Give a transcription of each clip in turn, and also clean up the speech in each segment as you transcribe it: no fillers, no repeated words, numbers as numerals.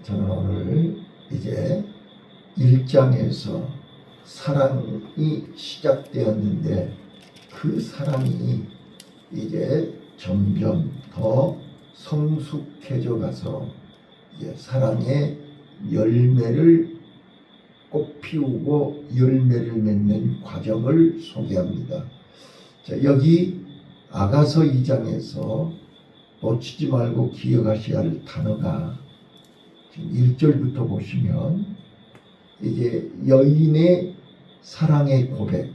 저는 오늘 이제 1장에서 사랑이 시작되었는데 그 사랑이 이제 점점 더 성숙해져 가서 이제 사랑의 열매를 꽃 피우고 열매를 맺는 과정을 소개합니다. 자, 여기 아가서 2장에서 놓치지 말고 기억하셔야 할 단어가 지금 1절부터 보시면 이제 여인의 사랑의 고백,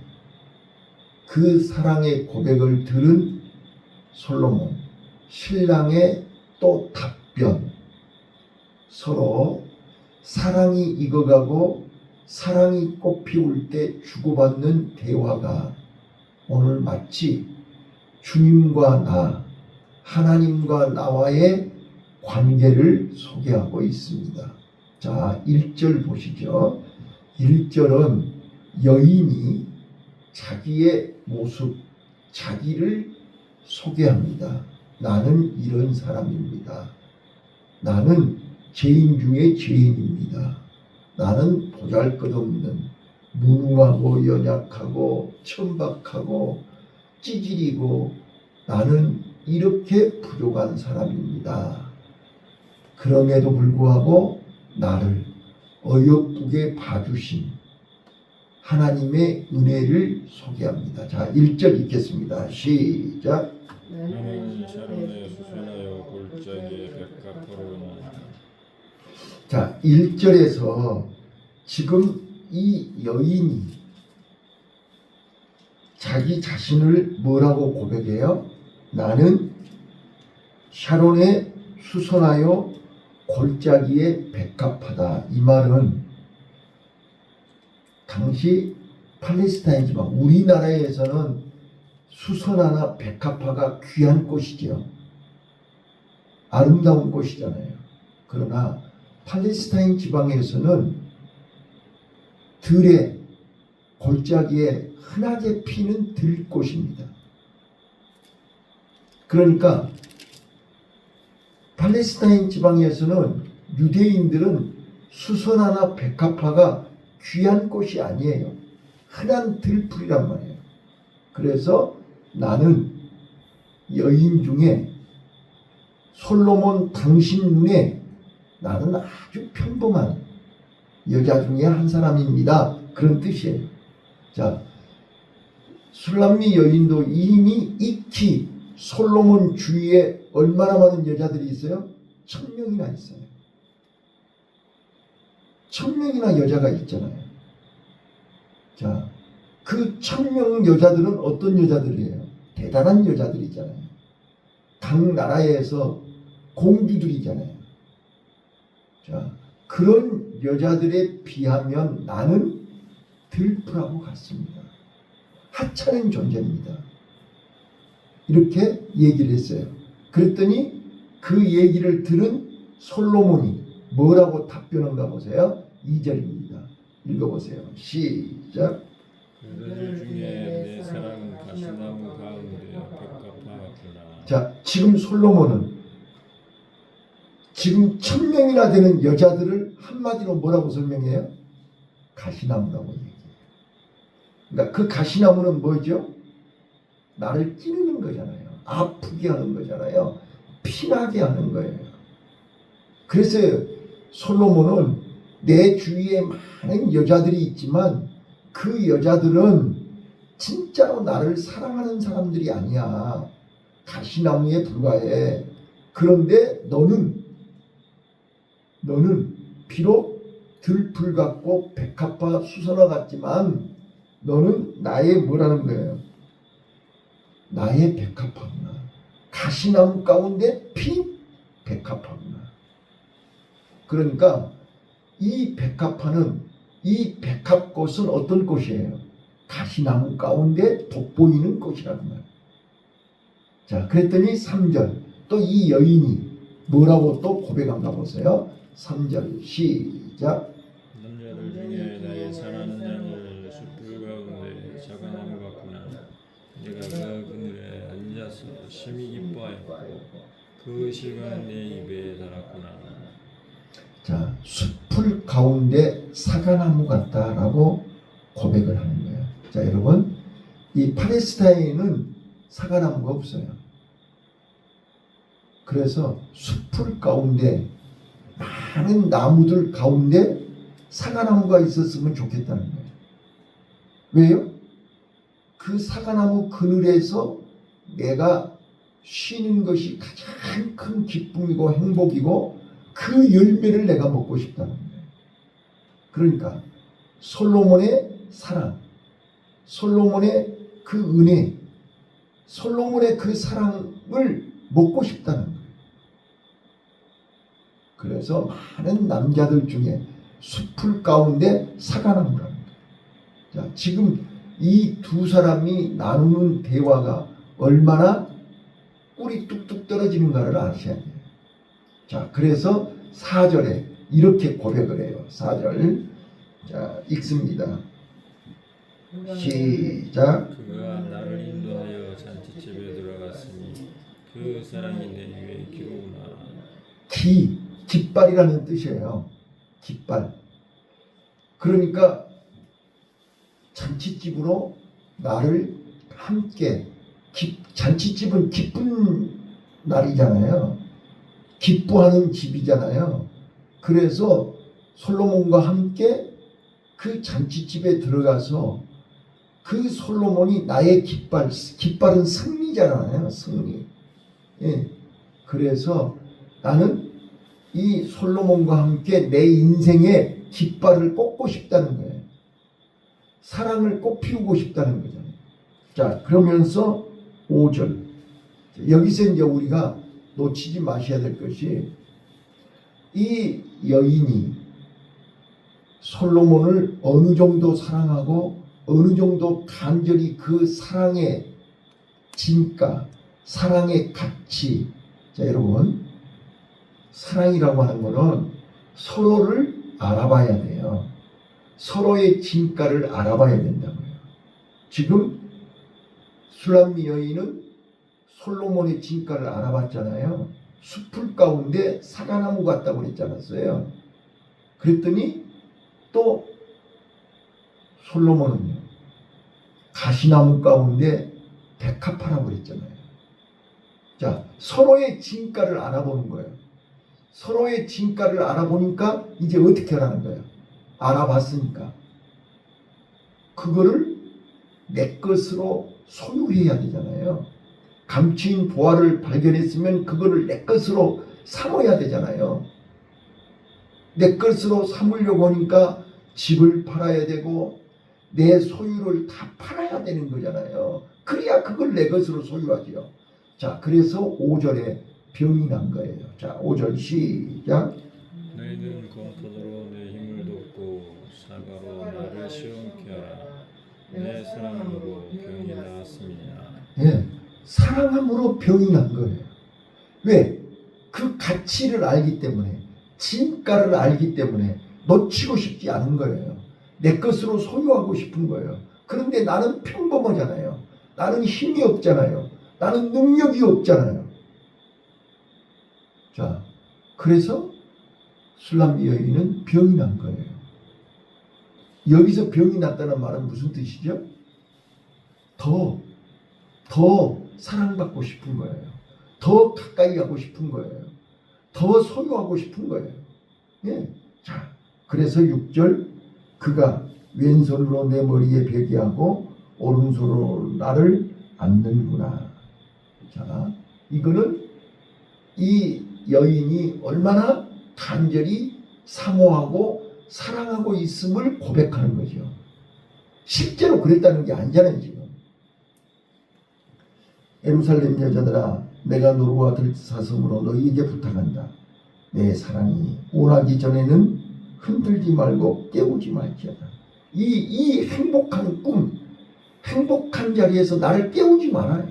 그 사랑의 고백을 들은 솔로몬, 신랑의 또 답변, 서로 사랑이 익어가고 사랑이 꽃 피울 때 주고받는 대화가 오늘 마치 주님과 나, 하나님과 나와의 관계를 소개하고 있습니다. 자, 1절 보시죠. 1절은 여인이 자기의 모습, 자기를 소개합니다. 나는 이런 사람입니다. 나는 죄인 중에 죄인입니다. 나는 보잘것없는 무능하고 연약하고 천박하고 찌질이고 나는 이렇게 부족한 사람입니다. 그럼에도 불구하고 나를 어여쁘게 봐주신 하나님의 은혜를 소개합니다. 자, 1절 읽겠습니다. 시작. 나는 샤론에 수선하여 골짜기에 백합화로나. 자, 1절에서 지금 이 여인이 자기 자신을 뭐라고 고백해요? 나는 샤론에 수선하여 골짜기에 백합화다. 이 말은 당시 팔레스타인 지방, 우리나라에서는 수선화나 백합화가 귀한 꽃이죠. 아름다운 꽃이잖아요. 그러나 팔레스타인 지방에서는 들에 골짜기에 흔하게 피는 들꽃입니다. 그러니까 팔레스타인 지방에서는 유대인들은 수선화나 백합화가 귀한 꽃이 아니에요. 흔한 들풀이란 말이에요. 그래서 나는 여인 중에 솔로몬 당신 눈에 나는 아주 평범한 여자 중에 한 사람입니다. 그런 뜻이에요. 자, 술람미 여인도 이미 익히 솔로몬 주위에 얼마나 많은 여자들이 있어요? 1000명이나 있어요. 1000명이나 여자가 있잖아요. 자, 그 1000명 여자들은 어떤 여자들이에요? 대단한 여자들이잖아요. 각 나라에서 공주들이잖아요. 자, 그런 여자들에 비하면 나는 들풀하고 같습니다. 하찮은 존재입니다. 이렇게 얘기를 했어요. 그랬더니 그 얘기를 들은 솔로몬이 뭐라고 답변한가 보세요. 2절입니다. 읽어보세요. 시작. 그들 중에 내 사랑은 가시나무 가운데 백합화였구나. 자, 지금 솔로몬은 지금 1000명이나 되는 여자들을 한마디로 뭐라고 설명해요? 가시나무라고 얘기해요. 그러니까 그 가시나무는 뭐죠? 나를 찌르는 거잖아요. 아프게 하는 거잖아요. 피나게 하는 거예요. 그래서 솔로몬은 내 주위에 많은 여자들이 있지만 그 여자들은 진짜로 나를 사랑하는 사람들이 아니야. 가시나무에 불과해. 그런데 너는 비록 들풀 같고 백합화 수선화 같지만 너는 나의 뭐라는 거예요? 나의 백합화구나. 가시나무 가운데 핀 백합화구나. 그러니까 이 백합화는, 이 백합꽃은 어떤 꽃이에요? 가시나무 가운데 돋보이는 꽃이라는 말이에요. 자, 그랬더니 3절 또 이 여인이 뭐라고 또 고백한가 보세요. 3절 시작. 남자들 중에 나의 사랑하는 자를 숯불 가운데 사과나무 같구나. 내가 그 그늘에 앉아서 심히 기뻐하였고 그 시간 내 입에 달았구나. 자, 숲풀 가운데 사과나무 같다라고 고백을 하는 거예요. 자, 여러분, 이 팔레스타인은 사과나무가 없어요. 그래서 숲풀 가운데 많은 나무들 가운데 사과나무가 있었으면 좋겠다는 거예요. 왜요? 그 사과나무 그늘에서 내가 쉬는 것이 가장 큰 기쁨이고 행복이고 그 열매를 내가 먹고 싶다는 거예요. 그러니까 솔로몬의 사랑, 솔로몬의 그 은혜, 솔로몬의 그 사랑을 먹고 싶다는 거예요. 그래서 많은 남자들 중에 숲풀 가운데 사과나무랍니다. 자, 지금 이 두 사람이 나누는 대화가 얼마나 꿀이 뚝뚝 떨어지는가를 아셔야 돼요. 자, 그래서 4절에 이렇게 고백을 해요. 4절. 자, 읽습니다. 시작. 그가 나를 인도하여 잔치집에 들어갔으니 그 사랑이 내 위에 기로구나. 깃발이라는 뜻이에요. 깃발. 그러니까 잔치집으로 나를 함께, 잔치집은 기쁜 날이잖아요. 기뻐하는 집이잖아요. 그래서 솔로몬과 함께 그 잔치집에 들어가서 그 솔로몬이 나의 깃발은 승리잖아요. 승리. 예. 그래서 나는 이 솔로몬과 함께 내 인생의 깃발을 꽂고 싶다는 거예요. 사랑을 꽃 피우고 싶다는 거잖아요. 자, 그러면서 5절. 여기서 이제 우리가 놓치지 마셔야 될 것이 이 여인이 솔로몬을 어느 정도 사랑하고 어느 정도 간절히 그 사랑의 진가, 사랑의 가치. 자, 여러분, 사랑이라고 하는 거는 서로를 알아봐야 돼요. 서로의 진가를 알아봐야 된다고요. 지금 술람미 여인은 솔로몬의 진가를 알아봤잖아요. 숲풀 가운데 사과나무 같다고 그랬지 않았어요? 그랬더니 또 솔로몬은요, 가시나무 가운데 백합화라고 그랬잖아요. 자, 서로의 진가를 알아보는 거예요. 서로의 진가를 알아보니까 이제 어떻게 하라는 거예요? 알아봤으니까 그거를 내 것으로 소유해야 되잖아요. 감추인 보화를 발견했으면 그거를 내 것으로 삼아야 되잖아요. 내 것으로 삼으려고 하니까 집을 팔아야 되고 내 소유를 다 팔아야 되는 거잖아요. 그래야 그걸 내 것으로 소유하지요. 자, 그래서 5절에 병이 난 거예요. 자, 5절 시작. 너희는 검포도로 내 힘을 돕고 사과로 나를 시원케 하라. 내 사랑으로 병이 나았습니다. 예, 사랑함으로 병이 난 거예요. 왜? 그 가치를 알기 때문에, 진가를 알기 때문에 놓치고 싶지 않은 거예요. 내 것으로 소유하고 싶은 거예요. 그런데 나는 평범하잖아요. 나는 힘이 없잖아요. 나는 능력이 없잖아요. 자, 그래서 술람미 여인은 병이 난 거예요. 여기서 병이 났다는 말은 무슨 뜻이죠? 더 사랑받고 싶은 거예요. 더 가까이 가고 싶은 거예요. 더 소유하고 싶은 거예요. 예. 자, 그래서 6절, 그가 왼손으로 내 머리에 베게 하고 오른손으로 나를 안는구나. 자, 이거는 이 여인이 얼마나 간절히 사모하고 사랑하고 있음을 고백하는 거죠. 실제로 그랬다는 게 아니잖아요, 지금. 예루살렘 여자들아, 내가 노루와 들사슴으로 너희에게 부탁한다. 내 사랑이 오나기 전에는 흔들지 말고 깨우지 말지어다. 이 행복한 꿈, 행복한 자리에서 나를 깨우지 말아요.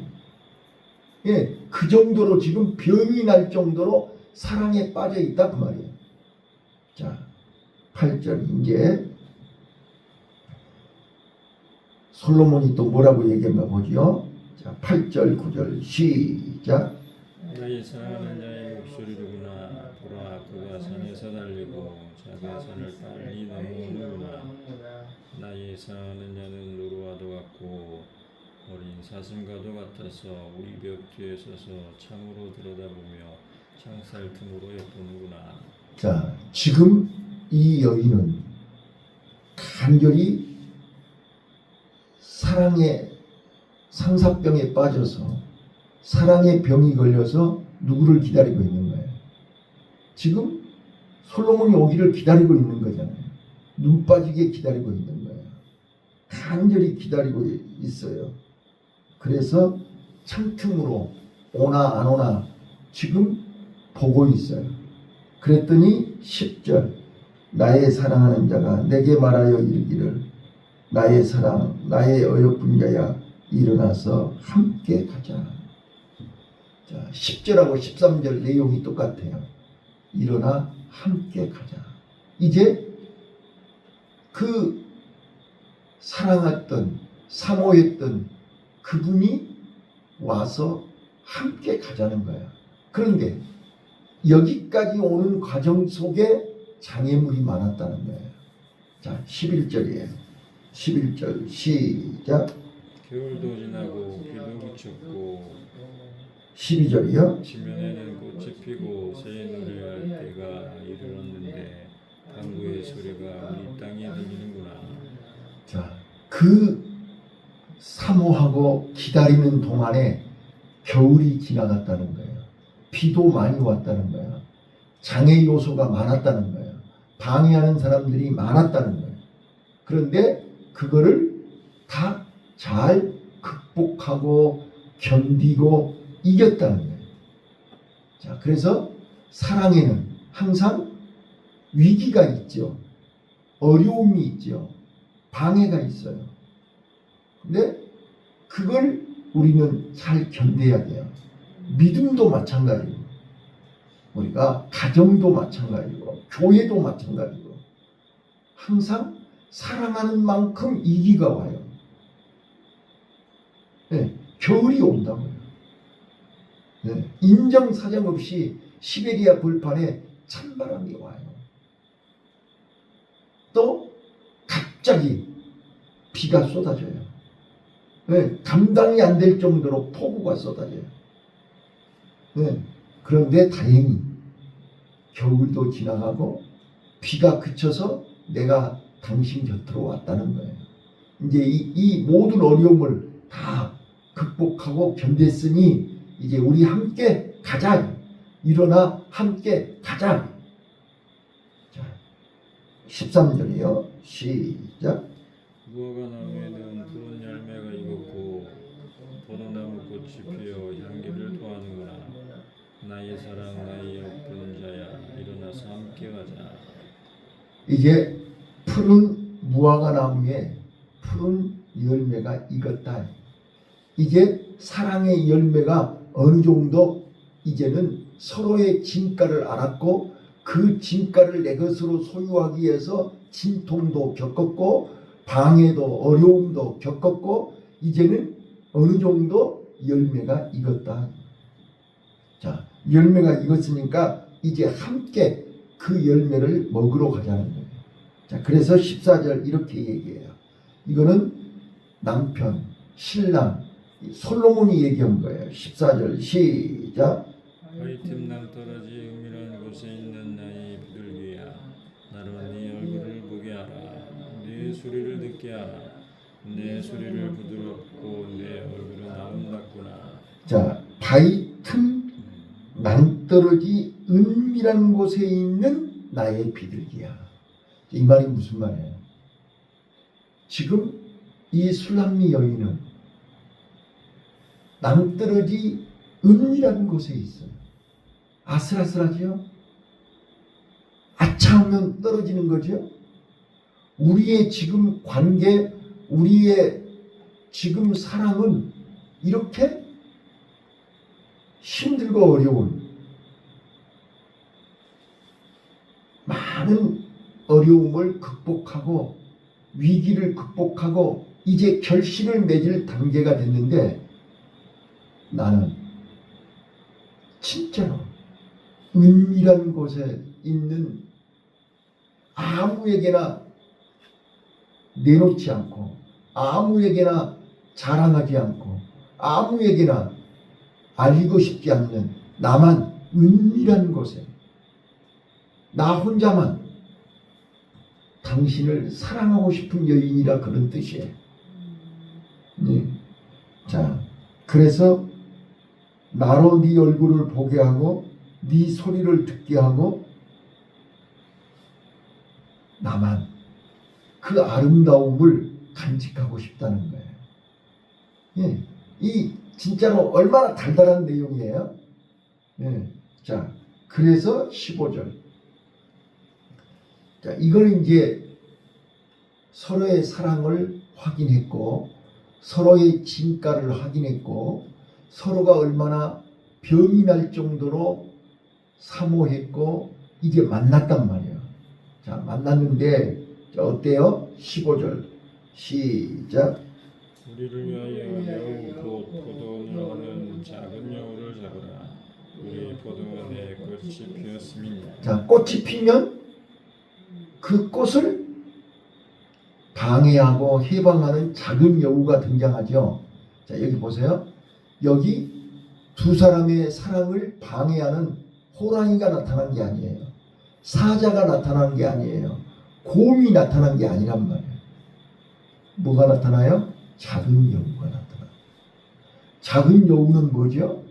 예, 그 정도로 지금 병이 날 정도로 사랑에 빠져 있다 그 말이에요. 자, 8절 이제 솔로몬이 또 뭐라고 얘기했나 보죠. 자, 8절 9절 시작. 너희 사랑하는 자의 목소리로구나. 보라, 그가 산에서 달리고 자기의 산을 빨리 넘어오는구나. 나의 사랑하는 자는 노루와도 같고 어린 사슴과도 같아서 우리 벽 뒤에 서서 창으로 들여다보며 창살 틈으로 엿보는구나. 자, 지금 이 여인은 간절히 사랑의 상사병에 빠져서 사랑의 병이 걸려서 누구를 기다리고 있는 거예요. 지금 솔로몬이 오기를 기다리고 있는 거잖아요. 눈 빠지게 기다리고 있는 거예요. 간절히 기다리고 있어요. 그래서 창틈으로 오나 안 오나 지금 보고 있어요. 그랬더니 10절, 나의 사랑하는 자가 내게 말하여 이르기를 나의 사랑, 나의 어여쁜 자야, 일어나서 함께 가자. 자, 10절하고 13절 내용이 똑같아요. 일어나 함께 가자. 이제 그 사랑했던, 사모했던 그분이 와서 함께 가자는 거야. 그런데 여기까지 오는 과정 속에 장애물이 많았다는 거예요. 자, 11절이에요. 11절 시작. 겨울도 지나고 비도 그쳤고 12절이요. 지면에는 꽃이 피고 새 노래할 때가 이르렀는데 방구의 소리가 우리 땅에 들리는구나. 자, 그 사모하고 기다리는 동안에 겨울이 지나갔다는 거예요. 비도 많이 왔다는 거야. 장애 요소가 많았다는 거예요. 방해하는 사람들이 많았다는 거예요. 그런데 그거를 다 잘 극복하고 견디고 이겼다는 거예요. 자, 그래서 사랑에는 항상 위기가 있죠. 어려움이 있죠. 방해가 있어요. 근데 그걸 우리는 잘 견뎌야 돼요. 믿음도 마찬가지고, 우리가 가정도 마찬가지고, 교회도 마찬가지고, 항상 사랑하는 만큼 위기가 와요. 네, 겨울이 온다고요. 네, 인정사정 없이 시베리아 벌판에 찬바람이 와요. 또 갑자기 비가 쏟아져요. 네, 감당이 안 될 정도로 폭우가 쏟아져요. 네, 그런데 다행히 겨울도 지나가고 비가 그쳐서 내가 당신 곁으로 왔다는 거예요. 이제 이 모든 어려움을 다 극복하고 견뎠으니 이제 우리 함께 가자. 일어나 함께 가자. 자, 13절이요. 시작. 무화과 나무에는 푸른 열매가 익었고 포도나무 꽃이 피어 향기를 토하는구나. 나의 사랑, 나의 예쁜 자야, 일어나서 함께 가자. 이제 푸른 무화과 나무에 푸른 열매가 익었다. 이제 사랑의 열매가 어느 정도 이제는 서로의 진가를 알았고 그 진가를 내 것으로 소유하기 위해서 진통도 겪었고 방해도 어려움도 겪었고 이제는 어느 정도 열매가 익었다. 자, 열매가 익었으니까 이제 함께 그 열매를 먹으러 가자는 거예요. 자, 그래서 14절 이렇게 얘기해요. 이거는 남편, 신랑, 솔로몬이 얘기한 거예요. 14절 시작. 화이트 낭떠러지 은밀한 곳에 있는 나의 비둘기야, 나로 네 얼굴을 보게 하라. 네 소리를 듣게 하라. 내 소리를 부드럽고 내 얼굴은 아름답구나. 자, 바위 틈 낭떠러지 은밀한 곳에 있는 나의 비둘기야. 이 말이 무슨 말이에요? 지금 이 술람미 여인은 낭떠러지 은밀한 곳에 있어요. 아슬아슬하죠? 아차하면 떨어지는 거죠? 우리의 지금 관계, 우리의 지금 사랑은 이렇게 힘들고 어려운 많은 어려움을 극복하고 위기를 극복하고 이제 결실을 맺을 단계가 됐는데 나는 진짜로 은밀한 곳에 있는 아무에게나 내놓지 않고 아무에게나 자랑하지 않고 아무에게나 알리고 싶지 않는 나만 은밀한 곳에 나 혼자만 당신을 사랑하고 싶은 여인이라 그런 뜻이에요. 네. 자, 그래서 나로 네 얼굴을 보게 하고 네 소리를 듣게 하고 나만 그 아름다움을 간직하고 싶다는 거예요. 예. 이 진짜로 얼마나 달달한 내용이에요. 예. 자, 그래서 15절. 자, 이거는 이제 서로의 사랑을 확인했고 서로의 진가를 확인했고 서로가 얼마나 병이 날 정도로 사모했고 이제 만났단 말이에요. 자, 만났는데 자, 어때요? 15절 시작. 우리를 위하여 여우 곧 포도원을 하는 작은 여우를 잡으라. 우리 포도원에 꽃이 피었음이니라. 자, 꽃이 피면 그 꽃을 방해하고 해방하는 작은 여우가 등장하죠. 자, 여기 보세요. 여기 두 사람의 사랑을 방해하는 호랑이가 나타난 게 아니에요. 사자가 나타난 게 아니에요. 곰이 나타난 게 아니란 말이에요. 뭐가 나타나요? 작은 여우가 나타나요. 작은 여우는 뭐죠?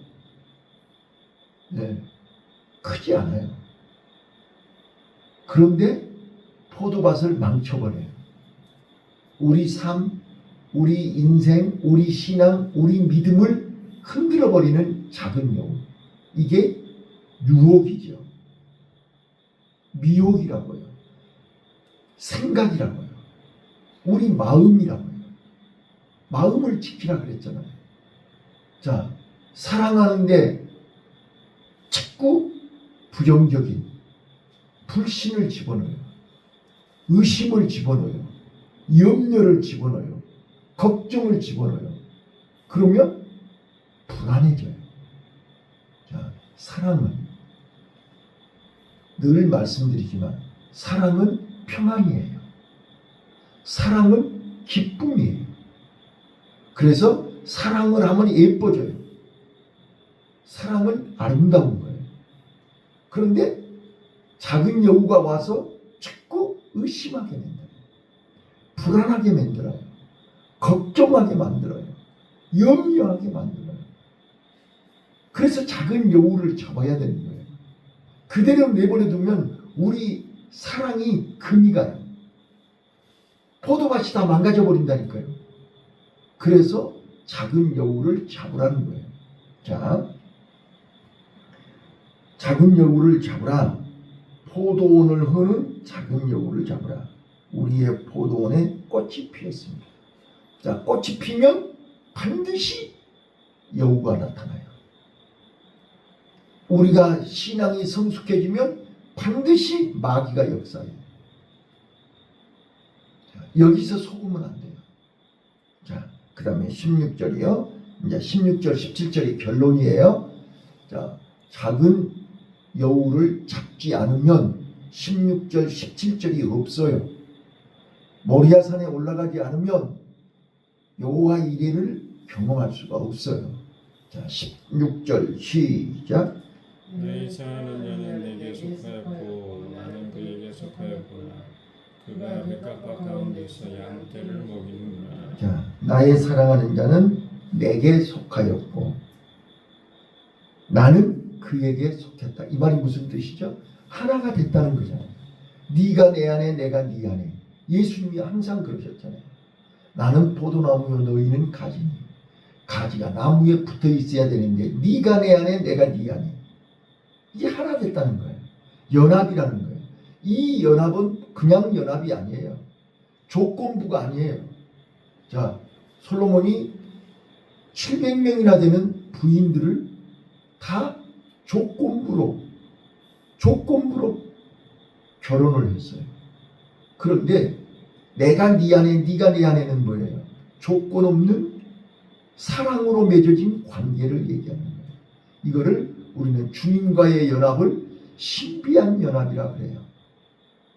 네, 크지 않아요. 그런데 포도밭을 망쳐버려요. 우리 삶, 우리 인생, 우리 신앙, 우리 믿음을 흔들어버리는 작은 여우. 이게 유혹이죠. 미혹이라고요. 생각이라고요. 우리 마음이라고요. 마음을 지키라 그랬잖아요. 자, 사랑하는데 자꾸 부정적인 불신을 집어넣어요. 의심을 집어넣어요. 염려를 집어넣어요. 걱정을 집어넣어요. 그러면 불안해져요. 자, 사랑은 늘 말씀드리지만 사랑은 평안이에요. 사랑은 기쁨이에요. 그래서 사랑을 하면 예뻐져요. 사랑은 아름다운 거예요. 그런데 작은 여우가 와서 자꾸 의심하게 만들어요. 불안하게 만들어요. 걱정하게 만들어요. 염려하게 만들어요. 그래서 작은 여우를 잡아야 되는 거예요. 그대로 내버려 두면 우리 사랑이 금이 가요. 포도밭이 다 망가져 버린다니까요. 그래서 작은 여우를 잡으라는 거예요. 자, 작은 여우를 잡으라. 포도원을 허는 작은 여우를 잡으라. 우리의 포도원에 꽃이 피었습니다. 자, 꽃이 피면 반드시 여우가 나타나요. 우리가 신앙이 성숙해지면 반드시 마귀가 역사해요. 여기서 속으면 안 돼요. 자, 그 다음에 16절이요. 이제 16절, 17절이 결론이에요. 자, 작은 여우를 잡지 않으면 16절, 17절이 없어요. 모리아산에 올라가지 않으면 여호와 이레를 경험할 수가 없어요. 자, 16절 시작. 너희 사랑하는 자는 내게 속하였고 나는 그에게 속하였구나. 그가 백합화 가운데서 양떼를 먹이는구나. 자, 나의 사랑하는 자는 내게 속하였고 나는 그에게 속했다. 이 말이 무슨 뜻이죠? 하나가 됐다는 거잖아요. 네가 내 안에 내가 네 안에. 예수님이 항상 그러셨잖아요. 나는 포도나무요 너희는 가지니. 가지가 나무에 붙어 있어야 되는데 네가 내 안에 내가 네 안에. 이게 하나 됐다는 거예요. 연합이라는 거예요. 이 연합은 그냥 연합이 아니에요. 조건부가 아니에요. 자, 솔로몬이 700명이나 되는 부인들을 다 조건부로 결혼을 했어요. 그런데 내가 네 안에 네가 내 안에는 뭐예요? 조건 없는 사랑으로 맺어진 관계를 얘기하는 거예요. 이거를 우리는 주님과의 연합을 신비한 연합이라 그래요.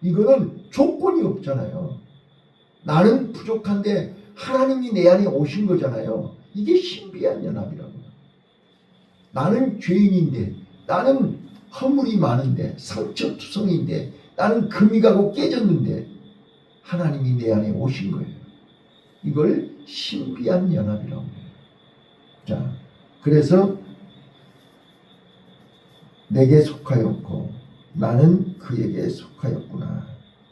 이거는 조건이 없잖아요. 나는 부족한데 하나님이 내 안에 오신 거잖아요. 이게 신비한 연합이라고요. 나는 죄인인데, 나는 허물이 많은데, 상처투성인데, 나는 금이 가고 깨졌는데 하나님이 내 안에 오신 거예요. 이걸 신비한 연합이라고 해요. 자, 그래서 내게 속하였고 나는 그에게 속하였구나.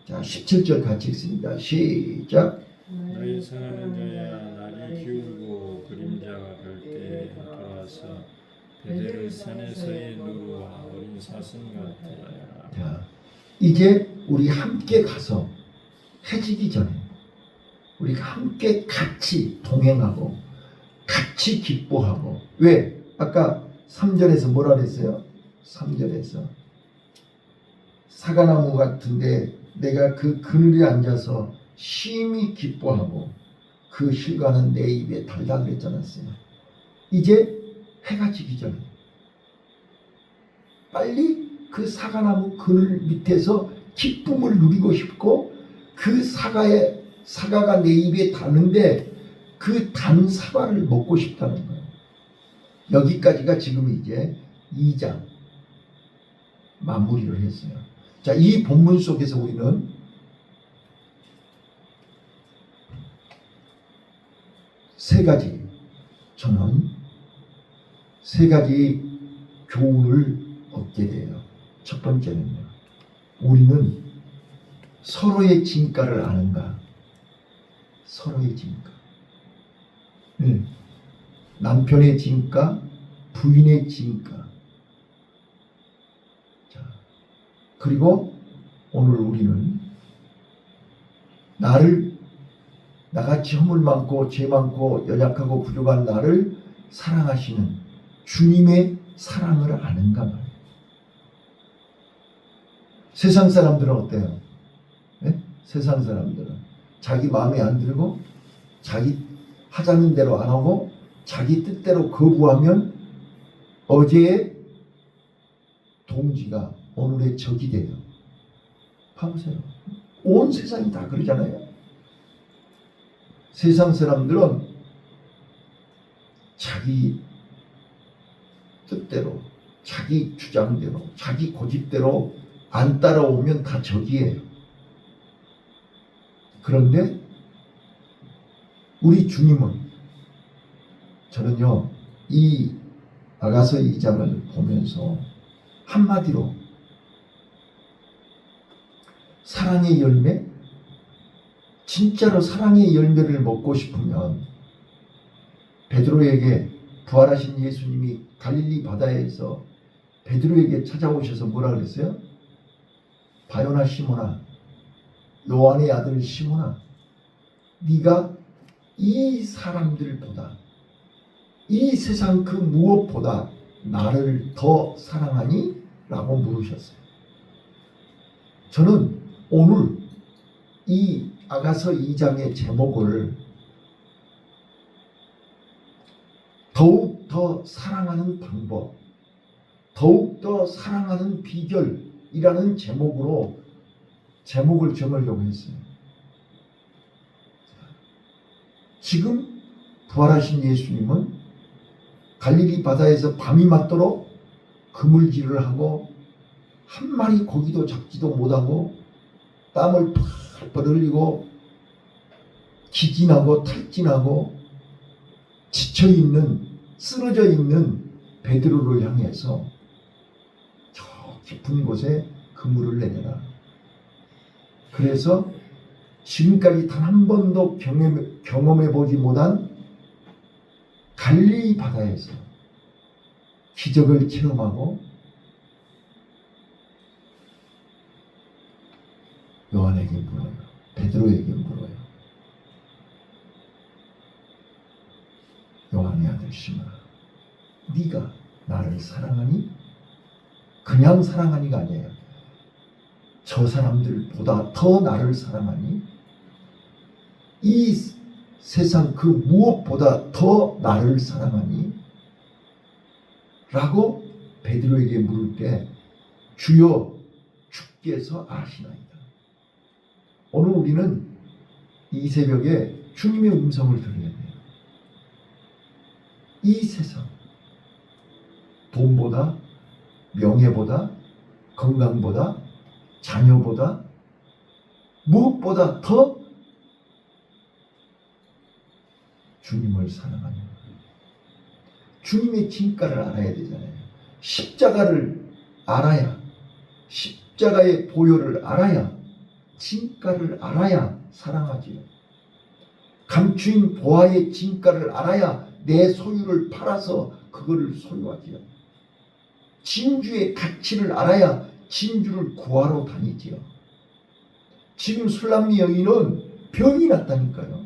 자, 17절 같이 읽습니다. 시작. 너희 사는 자야 날이 기울고 그림자가 갈 때 돌아서 베델 산에서의 누루와 어린 사슴 같으라. 자, 이제 우리 함께 가서 해지기 전에 우리가 함께 같이 동행하고 같이 기뻐하고. 왜? 아까 3절에서 뭐라 그랬어요? 3절에서 사과나무 같은데 내가 그 그늘에 앉아서 심히 기뻐하고 그 실과는 내 입에 달다 그랬지 않았어요? 이제 해가 지기 전에 빨리 그 사과나무 그늘 밑에서 기쁨을 누리고 싶고, 그 사과가 내 입에 닿는데 그 단 사과를 먹고 싶다는 거예요. 여기까지가 지금 이제 2장 마무리를 했어요. 자, 이 본문 속에서 우리는 저는 세 가지 교훈을 얻게 돼요. 첫 번째는요, 우리는 서로의 진가를 아는가? 서로의 진가. 남편의 진가, 부인의 진가. 자, 그리고 오늘 우리는 나같이 허물 많고 죄 많고 연약하고 부족한 나를 사랑하시는 주님의 사랑을 아는가 말이에요. 세상 사람들은 어때요? 네? 세상 사람들은 자기 마음에 안 들고 자기 하자는 대로 안 하고 자기 뜻대로 거부하면 어제의 동지가 오늘의 적이 돼요. 봐보세요. 온 세상이 다 그러잖아요. 세상 사람들은 자기 뜻대로, 자기 주장대로, 자기 고집대로 안 따라오면 다 적이에요. 그런데 우리 주님은, 저는요, 이 아가서 2장을 보면서 한마디로 사랑의 열매, 진짜로 사랑의 열매를 먹고 싶으면 베드로에게, 부활하신 예수님이 갈릴리 바다에서 베드로에게 찾아오셔서 뭐라 그랬어요? 바요나 시몬아, 요한의 아들 시몬아, 네가 이 사람들보다, 이 세상 그 무엇보다 나를 더 사랑하니? 라고 물으셨어요. 저는 오늘 이 아가서 2장의 제목을 더욱 더 사랑하는 방법, 더욱 더 사랑하는 비결이라는 제목을 정하려고 했어요. 지금 부활하신 예수님은 갈릴리 바다에서 밤이 맞도록 그물질을 하고 한 마리 고기도 잡지도 못하고 땀을 펄펄 흘리고 기진하고 탈진하고 지쳐있는, 쓰러져 있는 베드로를 향해서 저 깊은 곳에 그물을 내려라. 그래서 지금까지 단 한 번도 경험해보지 못한 갈릴리 바다에서 기적을 체험하고 요한에게 물어요. 베드로에게 물어요. 요한의 아들 시몬아, 네가 나를 사랑하니? 그냥 사랑하니가 아니에요. 저 사람들보다 더 나를 사랑하니? 이 세상 그 무엇보다 더 나를 사랑하니? 라고 베드로에게 물을 때 주여 주께서 아시나이다. 오늘 우리는 이 새벽에 주님의 음성을 들어야 돼요. 이 세상, 돈보다, 명예보다, 건강보다, 자녀보다, 무엇보다 더 주님을 사랑하는 거예요. 주님의 진가를 알아야 되잖아요. 십자가를 알아야, 십자가의 보혈을 알아야, 진가를 알아야 사랑하지요. 감추인 보화의 진가를 알아야 내 소유를 팔아서 그거를 소유하지요. 진주의 가치를 알아야 진주를 구하러 다니지요. 지금 술람미 여인은 병이 났다니까요.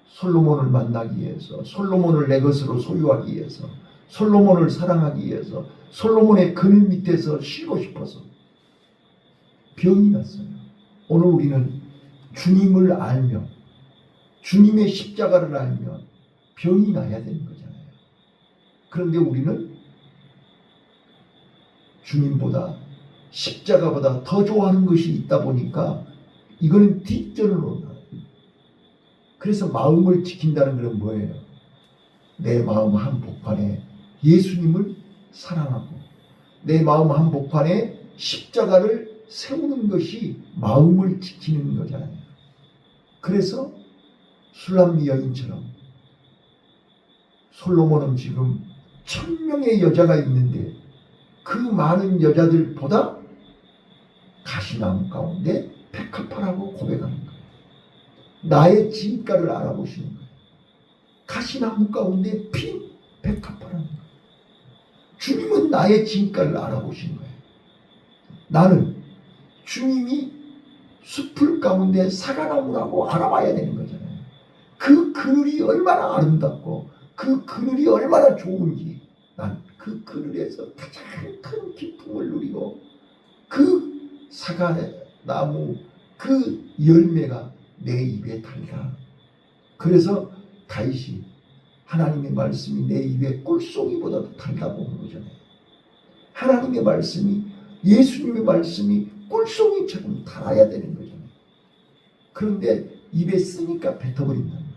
솔로몬을 만나기 위해서, 솔로몬을 내 것으로 소유하기 위해서, 솔로몬을 사랑하기 위해서, 솔로몬의 그늘 밑에서 쉬고 싶어서 병이 났어요. 오늘 우리는 주님을 알며 주님의 십자가를 알며 병이 나야 되는 거잖아요. 그런데 우리는 주님보다 십자가보다 더 좋아하는 것이 있다 보니까 이거는 뒷전으로 나요. 그래서 마음을 지킨다는 것은 뭐예요? 내 마음 한복판에 예수님을 사랑하고 내 마음 한복판에 십자가를 세우는 것이 마음을 지키는 거잖아요. 그래서 술람미 여인처럼 솔로몬은 지금 1000명의 여자가 있는데 그 많은 여자들보다 가시나무 가운데 백합화라고 고백하는 거예요. 나의 진가를 알아보시는 거예요. 가시나무 가운데 핀 백합화라는 거예요. 주님은 나의 진가를 알아보시는 거예요. 나는 주님이 숲을 가운데 사과나무라고 알아봐야 되는 거잖아요. 그 그늘이 얼마나 아름답고 그 그늘이 얼마나 좋은지 난 그 그늘에서 가장 큰 기쁨을 누리고 그 사과나무 그 열매가 내 입에 달다. 그래서 다윗이 하나님의 말씀이 내 입에 꿀송이보다도 달다고 하는 거잖아요. 하나님의 말씀이 예수님의 말씀이 꿀송이처럼 달아야 되는 거잖아요. 그런데 입에 쓰니까 뱉어버린다는 거예요.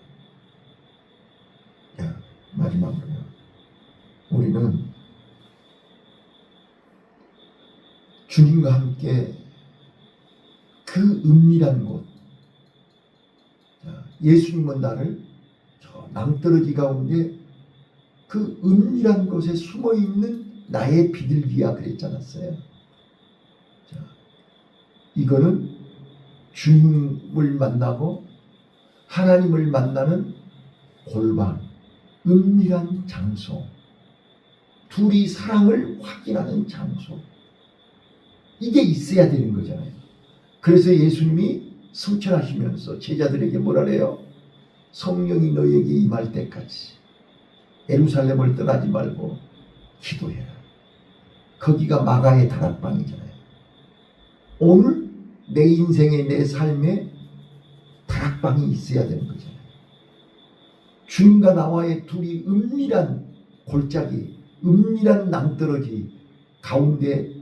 자, 마지막으로요. 우리는 주님과 함께 그 은밀한 곳, 예수님은 나를 저 낭떠러지 가운데 그 은밀한 곳에 숨어있는 나의 비둘기야 그랬지 않았어요? 자, 이거는 주님을 만나고 하나님을 만나는 골방, 은밀한 장소, 둘이 사랑을 확인하는 장소, 이게 있어야 되는 거잖아요. 그래서 예수님이 승천하시면서 제자들에게 뭐라 그래요? 성령이 너에게 임할 때까지 예루살렘을 떠나지 말고 기도해라. 거기가 마가의 다락방이잖아요. 오늘 내 인생에 내 삶에 다락방이 있어야 되는 거잖아요. 주님과 나와의 둘이 은밀한 골짜기, 은밀한 낭떠러지 가운데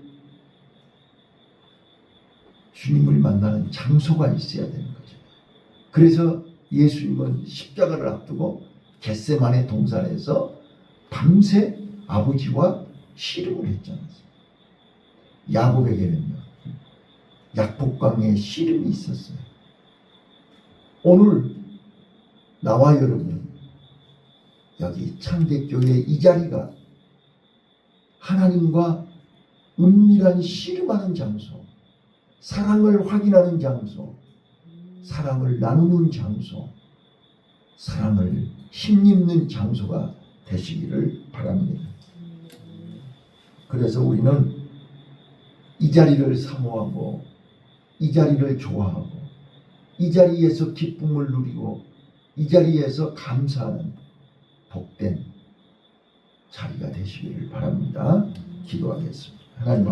주님을 만나는 장소가 있어야 되는 거죠. 그래서 예수님은 십자가를 앞두고 겟세마네 동산에서 밤새 아버지와 씨름을 했잖아요. 야곱에게는요, 약복강에 씨름이 있었어요. 오늘 나와 여러분 여기 창대교회 이 자리가 하나님과 은밀한 씨름하는 장소, 사랑을 확인하는 장소, 사랑을 나누는 장소, 사랑을 힘입는 장소가 되시기를 바랍니다. 그래서 우리는 이 자리를 사모하고 이 자리를 좋아하고 이 자리에서 기쁨을 누리고 이 자리에서 감사하는 복된 자리가 되시기를 바랍니다. 기도하겠습니다. 하나님 아버지,